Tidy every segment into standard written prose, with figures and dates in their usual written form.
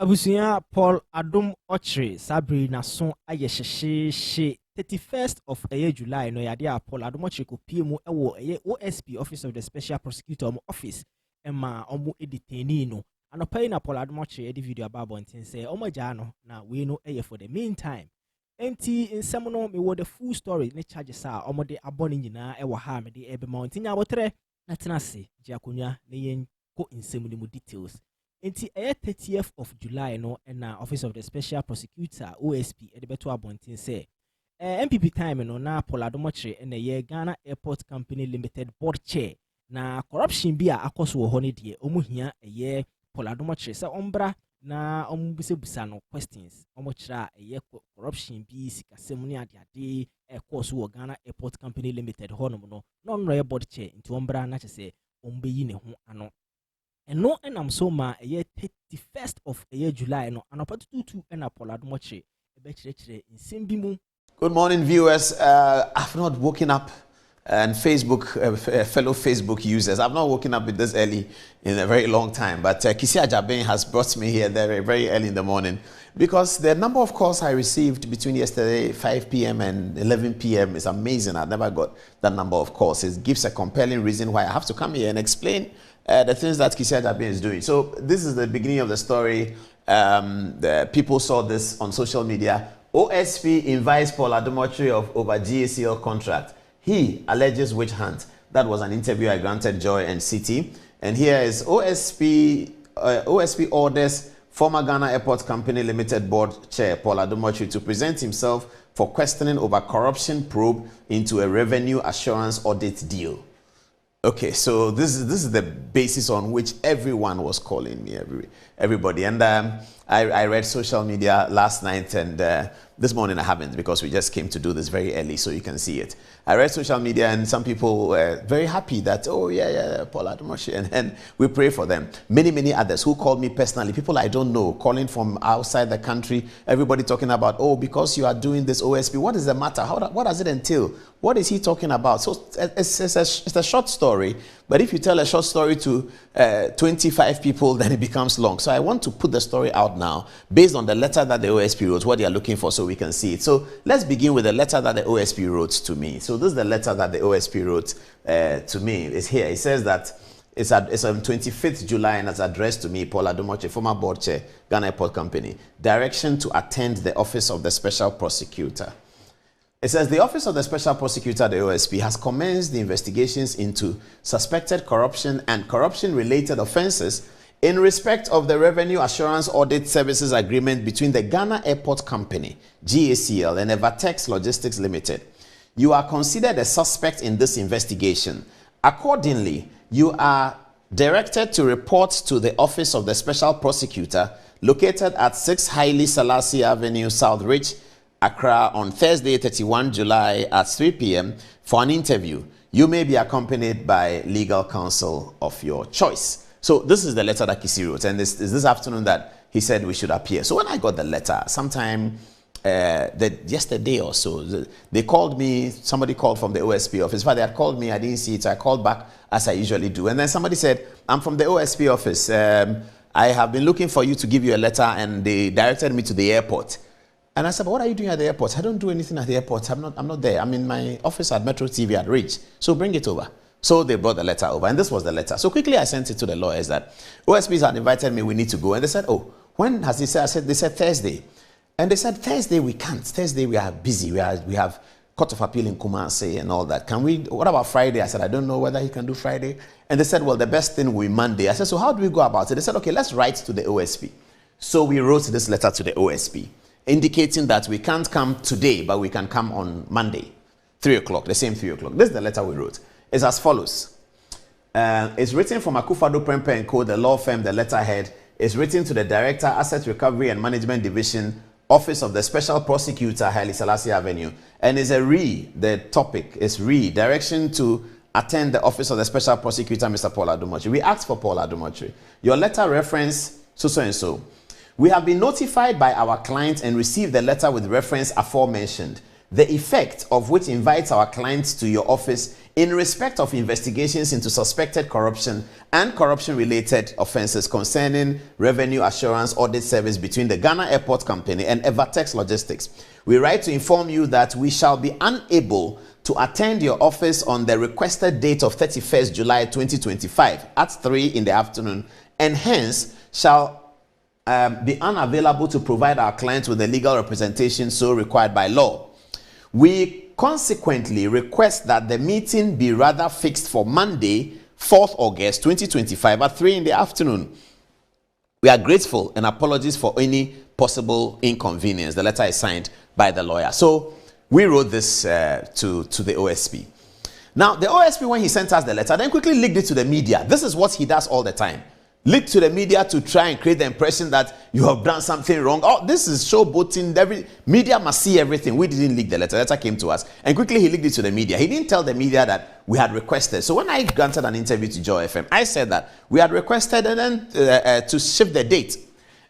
Abusuya Paul Adom Otchere Sabri Nason Ayesheshe 31st of July no yade Paul Adom Otchere ko PM ewo OSP Office of the Special Prosecutor office ema omo detained no anopai na Paul Adom Otchere the video about bontin say omo ja no na we no for the meantime enti nsem no me wo the full story ne charges a omo de abone nyina ewo ha me de ebe mountain ya botre na tenase je akonya ne yen ko nsem ni mu details. Enti 30th of July no and Office of the Special Prosecutor OSP Edibeto Abontin say MPP time no na Paul Adom Otchere and the Ghana Airport Company Limited board chair na corruption bi a akoso wo hone de omu hia Paul Adom Otchere say ombra na ombuse no questions omo kira corruption bi sikasem ne ade course wo Ghana Airport Company Limited honom no no board chair nti ombra na chese ombeyi ne ho ano. And no, and I'm so ma 31st of July no and about 2 and Paul Adom Otchere in Simbimu. Good morning, viewers. I've not woken up, and Facebook, fellow Facebook users, I've not woken up with this early in a very long time. But Kisi Ajaben has brought me here very, very early in the morning because the number of calls I received between yesterday 5 p.m. and 11 p.m. is amazing. I've never got that number of calls. It gives a compelling reason why I have to come here and explain the things that Kisi Ajaben is doing. So this is the beginning of the story. The people saw this on social media. OSP invites Paul Adom Otchere of over GACL contract. He alleges witch hunt. That was an interview I granted Joy and City. And here is OSP orders former Ghana Airport Company Limited board chair Paul Adom Otchere to present himself for questioning over corruption probe into a revenue assurance audit deal. Okay, so this is the basis on which everyone was calling me, everybody. And I read social media last night, and this morning I haven't because we just came to do this very early so you can see it. I read social media and some people were very happy that, oh yeah, Paul Adom Otchere, and we pray for them. Many others who called me personally, people I don't know, calling from outside the country, everybody talking about, oh, because you are doing this OSP, what is the matter? What does it entail? What is he talking about? So it's a short story, but if you tell a short story to 25 people, then it becomes long. So I want to put the story out now based on the letter that the OSP wrote, what they are looking for so we can see it. So let's begin with the letter that the OSP wrote to me. So this is the letter that the OSP wrote to me. It's here. It says that it's on 25th July and it's addressed to me, Paul Adom Otchere, former board chair, Ghana Airport Company. Direction to attend the Office of the Special Prosecutor. It says the Office of the Special Prosecutor, the OSP, has commenced the investigations into suspected corruption and corruption-related offences in respect of the Revenue Assurance Audit Services Agreement between the Ghana Airport Company, GACL, and Evertex Logistics Limited. You are considered a suspect in this investigation. Accordingly, you are directed to report to the Office of the Special Prosecutor located at 6 Haile Selassie Avenue, South Ridge, Accra on Thursday, 31 July at 3 p.m. for an interview. You may be accompanied by legal counsel of your choice. So this is the letter that Kisi wrote, and this afternoon that he said we should appear. So when I got the letter, sometime yesterday or so, they called me, somebody called from the OSP office. But they had called me, I didn't see it, so I called back as I usually do. And then somebody said, I'm from the OSP office. I have been looking for you to give you a letter, and they directed me to the airport. And I said, but what are you doing at the airport? I don't do anything at the airport. I'm not there. I'm in my office at Metro TV at Ridge. So bring it over. So they brought the letter over, and this was the letter. So quickly I sent it to the lawyers that OSPs had invited me, we need to go. And they said, oh, when has he said? They said Thursday. And they said, Thursday we can't. Thursday we are busy. We have Court of Appeal in Kumasi and all that. What about Friday? I said, I don't know whether he can do Friday. And they said, well, the best thing will be Monday. I said, so how do we go about it? They said, okay, let's write to the OSP. So we wrote this letter to the OSP, indicating that we can't come today, but we can come on Monday, 3 o'clock, the same 3 o'clock. This is the letter we wrote. It's as follows. It's written from Akufado Prempeh & Co., the law firm, the letterhead. It's written to the Director, Asset Recovery and Management Division, Office of the Special Prosecutor, Haile Selassie Avenue. And it's the topic is direction to attend the Office of the Special Prosecutor, Mr. Paul Adom Otchere. We asked for Paul Adom Otchere. Your letter reference so and so. We have been notified by our client and received the letter with reference aforementioned. the effect of which invites our clients to your office in respect of investigations into suspected corruption and corruption-related offences concerning revenue assurance audit service between the Ghana Airport Company and Evertex Logistics. We write to inform you that we shall be unable to attend your office on the requested date of 31st July 2025 at 3 in the afternoon, and hence shall be unavailable to provide our clients with the legal representation so required by law. We consequently request that the meeting be rather fixed for Monday, 4th August 2025 at 3 in the afternoon. We are grateful and apologies for any possible inconvenience. The letter is signed by the lawyer. So we wrote this to the OSP. Now, the OSP, when he sent us the letter, then quickly leaked it to the media. This is what he does all the time. Leak to the media to try and create the impression that you have done something wrong. Oh, this is showboating. Every media must see everything. We didn't leak the letter. The letter came to us. And quickly he leaked it to the media. He didn't tell the media that we had requested. So when I granted an interview to Joy FM, I said that we had requested and then to shift the date.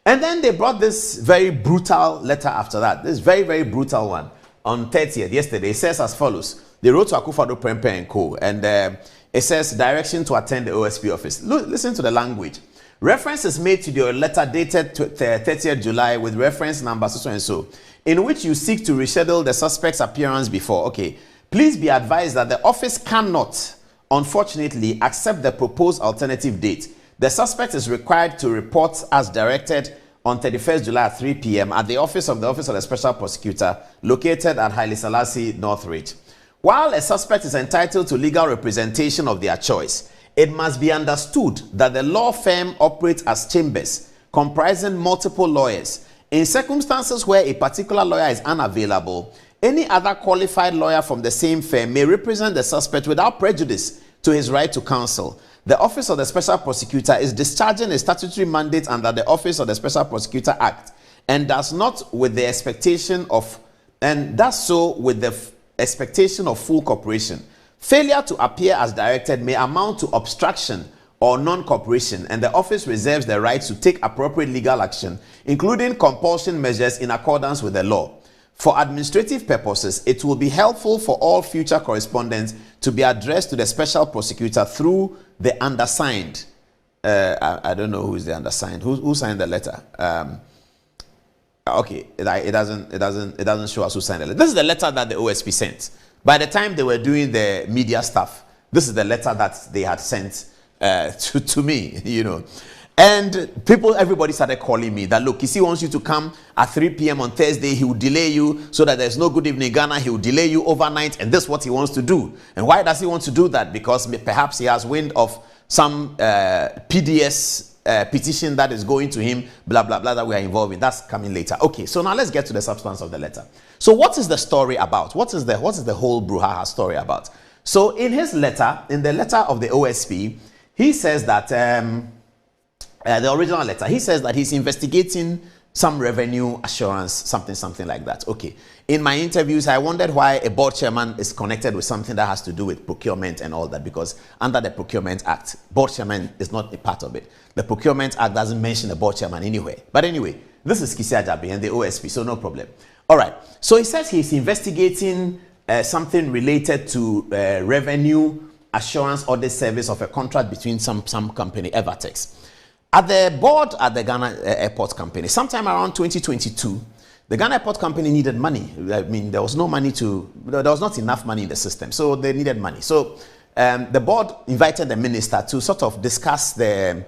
And then they brought this very brutal letter after that. This very, very brutal one on 30th, yesterday. It says as follows. They wrote to Akufo-Addo Prempeh and Co. And it says direction to attend the OSP office. Listen to the language. Reference is made to your letter dated 30th July with reference number so and so, in which you seek to reschedule the suspect's appearance before. Okay. Please be advised that the office cannot, unfortunately, accept the proposed alternative date. The suspect is required to report as directed on 31st July at 3 p.m. at the Office of the Special Prosecutor, located at Haile Selassie, Northridge. While a suspect is entitled to legal representation of their choice, it must be understood that the law firm operates as chambers, comprising multiple lawyers. In circumstances where a particular lawyer is unavailable, any other qualified lawyer from the same firm may represent the suspect without prejudice to his right to counsel. The Office of the Special Prosecutor is discharging a statutory mandate under the Office of the Special Prosecutor Act and does so with the expectation of full cooperation. Failure to appear as directed may amount to obstruction or non-cooperation, and the office reserves the right to take appropriate legal action, including compulsion measures in accordance with the law. For administrative purposes, it will be helpful for all future correspondence to be addressed to the Special Prosecutor through the undersigned. I don't know who is the undersigned. Who signed the letter? Okay, it doesn't show us who signed the letter. This is the letter that the OSP sent. By the time they were doing the media stuff, this is the letter that they had sent to me, you know. And everybody started calling me that, look, Kisi wants you to come at 3 p.m. on Thursday. He will delay you so that there's no Good Evening Ghana. He will delay you overnight. And this is what he wants to do. And why does he want to do that? Because perhaps he has wind of some PDS petition that is going to him, blah, blah, blah, that we are involved in. That's coming later. Okay, so now let's get to the substance of the letter. So what is the story about? What is the whole brouhaha story about? So in his letter, in the letter of the OSP, he says that, the original letter, he says that he's investigating some revenue assurance, something like that. Okay. In my interviews, I wondered why a board chairman is connected with something that has to do with procurement and all that, because under the Procurement Act, board chairman is not a part of it. The Procurement Act doesn't mention a board chairman anywhere. But anyway, this is Kisi Ajabe and the OSP, so no problem. All right. So he says he's investigating something related to revenue assurance audit service of a contract between some company, Evertex. At the board at the Ghana Airport Company, sometime around 2022, the Ghana Airport Company needed money. I mean, there was not enough money in the system, so they needed money. So the board invited the minister to sort of discuss the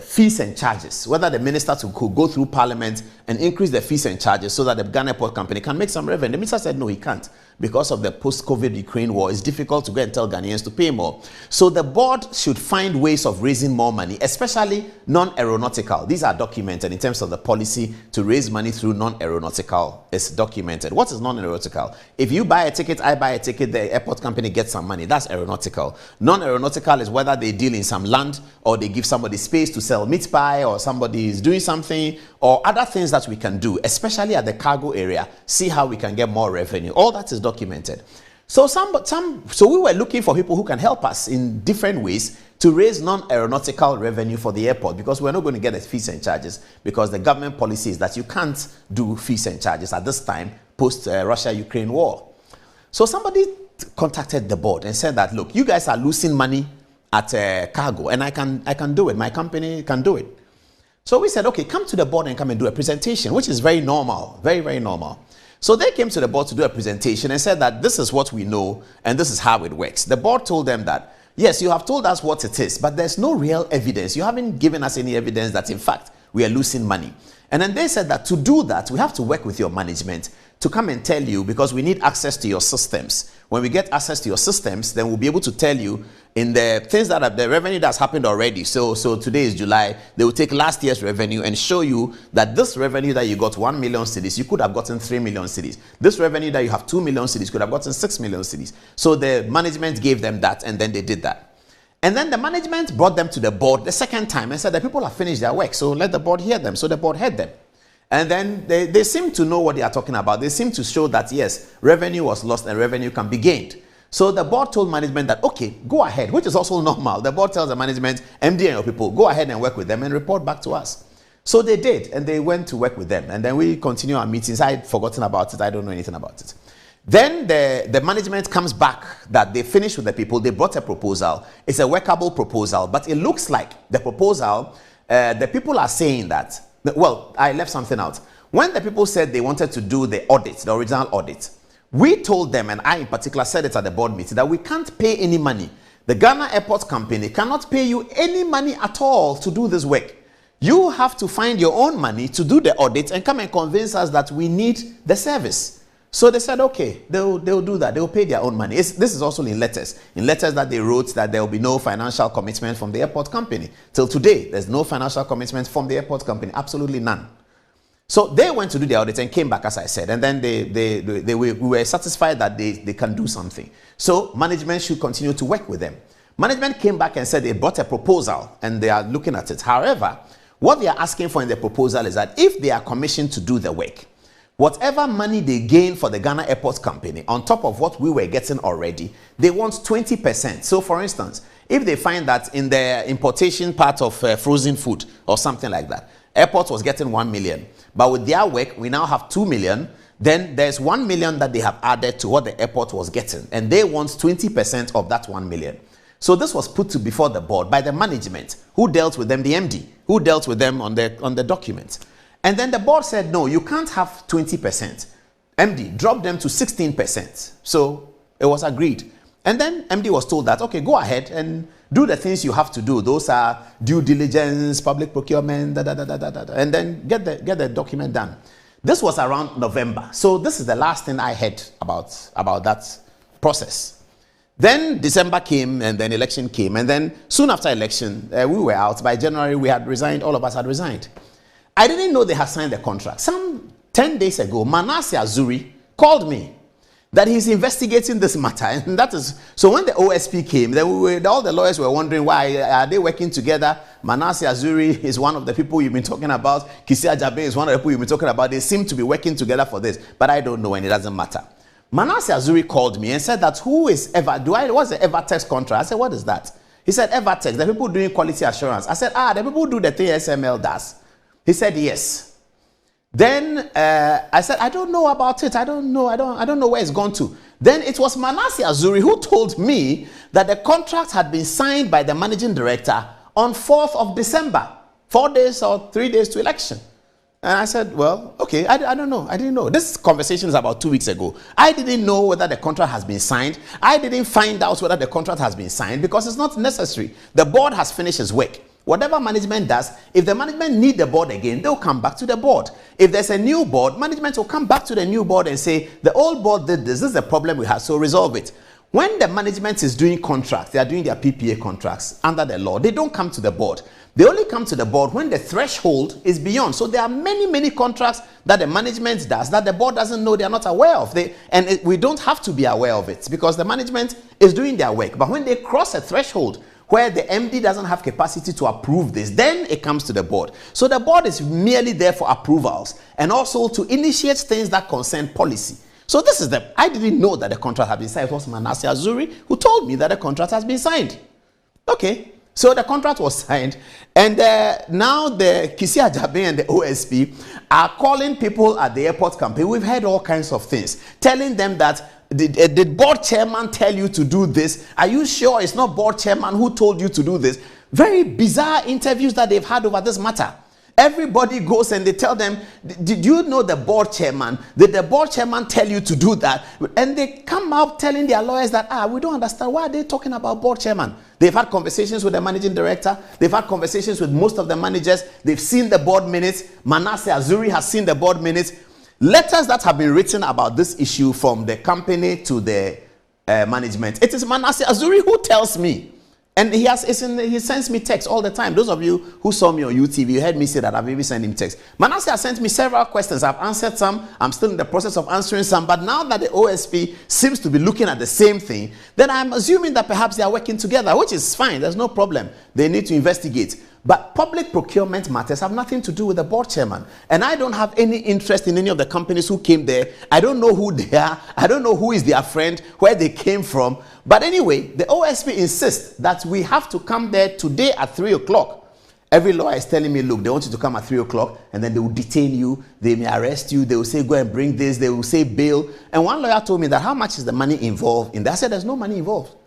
fees and charges, whether the minister could go through parliament and increase the fees and charges so that the Ghana Airport Company can make some revenue. The minister said no, he can't. Because of the post-COVID Ukraine war, it's difficult to go and tell Ghanaians to pay more. So the board should find ways of raising more money, especially non-aeronautical. These are documented in terms of the policy to raise money through non-aeronautical. It's documented. What is non-aeronautical? If you buy a ticket, I buy a ticket, the airport company gets some money. That's aeronautical. Non-aeronautical is whether they deal in some land or they give somebody space to sell meat pie, or somebody is doing something, or other things that we can do, especially at the cargo area. See how we can get more revenue. All that is documented. So we were looking for people who can help us in different ways to raise non-aeronautical revenue for the airport, because we're not going to get the fees and charges, because the government policy is that you can't do fees and charges at this time post-Russia-Ukraine war. So somebody contacted the board and said that, look, you guys are losing money at cargo, and I can do it. My company can do it. So we said, okay, come to the board and come and do a presentation, which is very normal, very, very normal. So they came to the board to do a presentation and said that this is what we know and this is how it works. The board told them that, yes, you have told us what it is, but there's no real evidence. You haven't given us any evidence that, in fact, we are losing money. And then they said that to do that, we have to work with your management to come and tell you, because we need access to your systems. When we get access to your systems, then we'll be able to tell you in the things that are the revenue that's happened already. So today is July. They will take last year's revenue and show you that this revenue that you got 1 million cedis, you could have gotten 3 million cedis. This revenue that you have 2 million cedis could have gotten 6 million cedis. So the management gave them that, and then they did that. And then the management brought them to the board the second time and said the people have finished their work, so let the board hear them. So the board heard them. And then they seem to know what they are talking about. They seem to show that, yes, revenue was lost and revenue can be gained. So the board told management that, okay, go ahead, which is also normal. The board tells the management, MD and your people, go ahead and work with them and report back to us. So they did, and they went to work with them. And then we continue our meetings. I had forgotten about it. I don't know anything about it. Then the management comes back that they finished with the people. They brought a proposal. It's a workable proposal, but it looks like the proposal, the people are saying that, well, I left something out. When the people said they wanted to do the audit, the original audit, we told them, and I in particular said it at the board meeting, that we can't pay any money. The Ghana Airport Company cannot pay you any money at all to do this work. You have to find your own money to do the audit and come and convince us that we need the service. So they said, okay, they'll do that. They'll pay their own money. This is also in letters. In letters that they wrote that there will be no financial commitment from the airport company. Till today, there's no financial commitment from the airport company. Absolutely none. So they went to do the audit and came back, as I said. And then we were satisfied that they can do something. So management should continue to work with them. Management came back and said they brought a proposal and they are looking at it. However, what they are asking for in the proposal is that if they are commissioned to do the work, whatever money they gain for the Ghana Airport Company, on top of what we were getting already, they want 20%. So for instance, if they find that in the importation part of frozen food or something like that, airport was getting 1 million, but with their work, we now have 2 million, then there's 1 million that they have added to what the airport was getting, and they want 20% of that 1 million. So this was put to before the board by the management, who dealt with them, the MD, who dealt with them on the documents. And then the board said, no, you can't have 20%. MD dropped them to 16%. So it was agreed. And then MD was told that, okay, go ahead and do the things you have to do. Those are due diligence, public procurement, and then get the document done. This was around November. So this is the last thing I heard about that process. Then December came, and then election came. And then soon after election, we were out. By January, we had resigned. All of us had resigned. I didn't know they had signed the contract. Some 10 days ago, Manasseh Azuri called me that he's investigating this matter. And that is, so when the OSP came, then all the lawyers were wondering, why are they working together? Manasseh Azuri is one of the people you've been talking about. Kisia Jabe is one of the people you've been talking about. They seem to be working together for this, but I don't know, and it doesn't matter. Manasseh Azuri called me and said that, what's the Evertex contract? I said, what is that? He said, Evertex, the people doing quality assurance. I said, the people who do the thing SML does. He said, yes. Then I said, I don't know about it. I don't know where it's gone to. Then it was Manasseh Azuri who told me that the contract had been signed by the managing director on 4th of December, 4 days or 3 days to election. And I said, well, okay, I don't know. I didn't know. This conversation is about 2 weeks ago. I didn't know whether the contract has been signed. I didn't find out whether the contract has been signed because it's not necessary. The board has finished its work. Whatever management does, if the management need the board again, they'll come back to the board. If there's a new board, management will come back to the new board and say, the old board did this. This is the problem we have, so resolve it. When the management is doing contracts, they are doing their PPA contracts under the law, they don't come to the board. They only come to the board when the threshold is beyond. So there are many, many contracts that the management does that the board doesn't know, they are not aware of. We don't have to be aware of it because the management is doing their work. But when they cross a threshold where the MD doesn't have capacity to approve this, then it comes to the board. So the board is merely there for approvals and also to initiate things that concern policy. So this is I didn't know that the contract had been signed. It was Manasseh Azuri who told me that the contract has been signed. Okay. So the contract was signed, and now the Kisi Ajabe and the OSP are calling people at the airport company. We've heard all kinds of things, telling them that did board chairman tell you to do this? Are you sure it's not board chairman who told you to do this? Very bizarre interviews that they've had over this matter. Everybody goes and they tell them, did you know the board chairman? Did the board chairman tell you to do that? And they come out telling their lawyers that, we don't understand. Why are they talking about board chairman? They've had conversations with the managing director. They've had conversations with most of the managers. They've seen the board minutes. Manasseh Azuri has seen the board minutes. Letters that have been written about this issue from the company to the management. It is Manasseh Azuri who tells me. And he sends me texts all the time. Those of you who saw me on YouTube, you heard me say that I've even sent him texts. Manasseh has sent me several questions. I've answered some. I'm still in the process of answering some. But now that the OSP seems to be looking at the same thing, then I'm assuming that perhaps they are working together, which is fine. There's no problem. They need to investigate. But public procurement matters have nothing to do with the board chairman. And I don't have any interest in any of the companies who came there. I don't know who they are. I don't know who is their friend, where they came from. But anyway, the OSP insists that we have to come there today at 3 o'clock. Every lawyer is telling me, look, they want you to come at 3 o'clock and then they will detain you. They may arrest you. They will say, go and bring this. They will say bail. And one lawyer told me that how much is the money involved in that? I said, there's no money involved.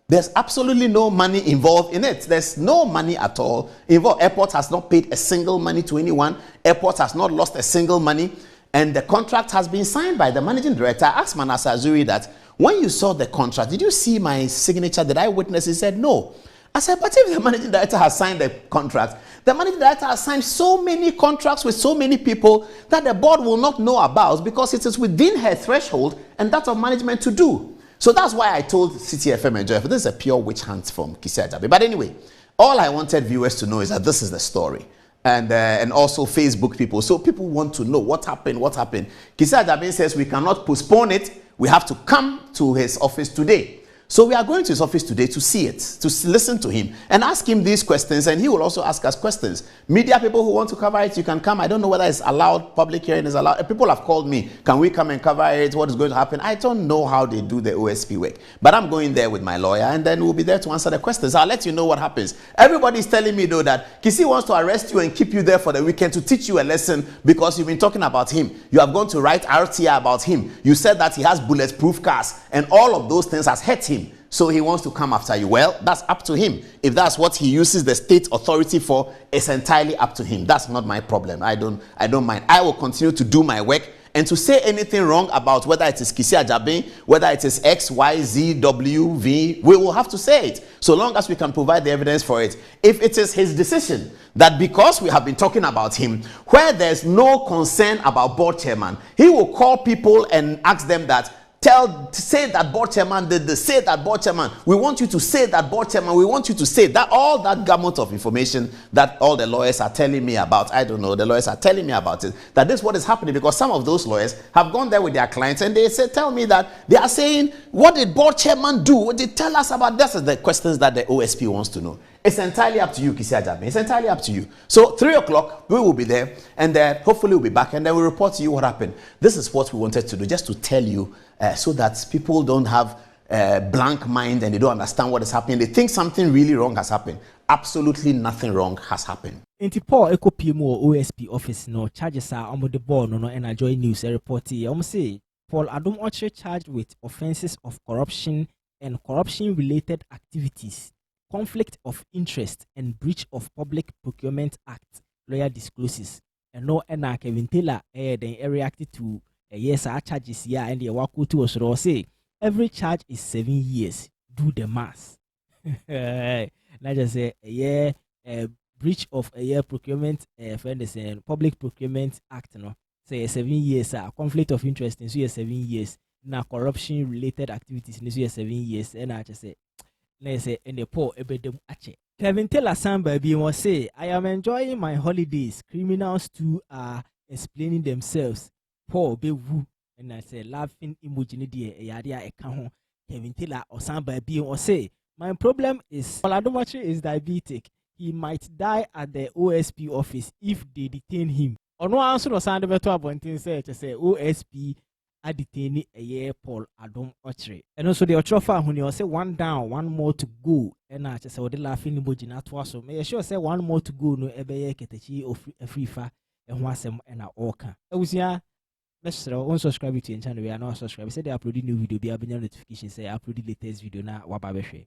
There's absolutely no money involved in it. There's no money at all involved. Airport has not paid a single money to anyone. Airport has not lost a single money. And the contract has been signed by the managing director. I asked Manasseh Azuri that when you saw the contract, did you see my signature? Did I witness? He said, no. I said, but if the managing director has signed the contract, the managing director has signed so many contracts with so many people that the board will not know about because it is within her threshold and that of management to do. So that's why I told CTFM and Joy, this is a pure witch hunt from Kisi Ajabe. But anyway, all I wanted viewers to know is that this is the story. And also Facebook people. So people want to know what happened. Kisi Ajabe says we cannot postpone it. We have to come to his office today. So we are going to his office today to see it, to listen to him and ask him these questions, and he will also ask us questions. Media people who want to cover it, you can come. I don't know whether it's allowed, public hearing is allowed. People have called me, can we come and cover it? What is going to happen? I don't know how they do the OSP work, but I'm going there with my lawyer and then we'll be there to answer the questions. I'll let you know what happens. Everybody's telling me though that Kisi wants to arrest you and keep you there for the weekend to teach you a lesson because you've been talking about him. You have gone to write RTI about him. You said that he has bulletproof cars and all of those things has hurt him. So he wants to come after you. Well, that's up to him. If that's what he uses the state authority for, it's entirely up to him. That's not my problem. I don't mind. I will continue to do my work. And to say anything wrong about whether it is Kisi Ajabe, whether it is X, Y, Z, W, V, we will have to say it. So long as we can provide the evidence for it. If it is his decision that because we have been talking about him, where there's no concern about board chairman, he will call people and ask them that, say that board chairman did this, say that board chairman, we want you to say that board chairman, we want you to say that, all that gamut of information that all the lawyers are telling me about, I don't know, the lawyers are telling me about it, that this is what is happening because some of those lawyers have gone there with their clients and they say, tell me that they are saying, what did board chairman do? What did they tell us about this? Is the questions that the OSP wants to know. It's entirely up to you, Kisi Ajabe. It's entirely up to you. So 3 o'clock, we will be there and hopefully we'll be back and then we'll report to you what happened. This is what we wanted to do, just to tell you so that people don't have a blank mind and they don't understand what is happening. They think something really wrong has happened. Absolutely nothing wrong has happened. Inti Paul EcoPMO OSP office no charges are on the board no and I join news report here. Say Paul Adom Otchere charged with offenses of corruption and corruption related activities, conflict of interest and breach of Public Procurement Act, lawyer discloses. And no ena Kevin Taylor then reacted to yes, our charges here and the Wakutu was say every charge is 7 years. Do the math. Not just say breach of a year procurement Public Procurement Act no say 7 years conflict of interest in 7 years now corruption related activities in 7 years and I just say let's say and the Paul Adom Otchere. Kevin Taylor Sam baby was say I am enjoying my holidays. Criminals too are explaining themselves. Paul Bewu and I say laughing emoji ni die yadia eka ho. Kevin Taylor or Sam baby or say my problem is Paul Adom Otchere is diabetic. He might die at the OSP office if they detain him. Ono answer no sound beto abontin say OSP detain Paul Adom Otchere. And also the Ochofa when you say 1 down, 1 more to go. And I just say the laughing emoji na twaso. May I sure say 1 more to go no ebeye ketechi of a free fa and wasem and a orca. Let's unsubscribe to your channel. We are not subscribed. Say they upload new video, be a notification. Say upload the latest video na wababe.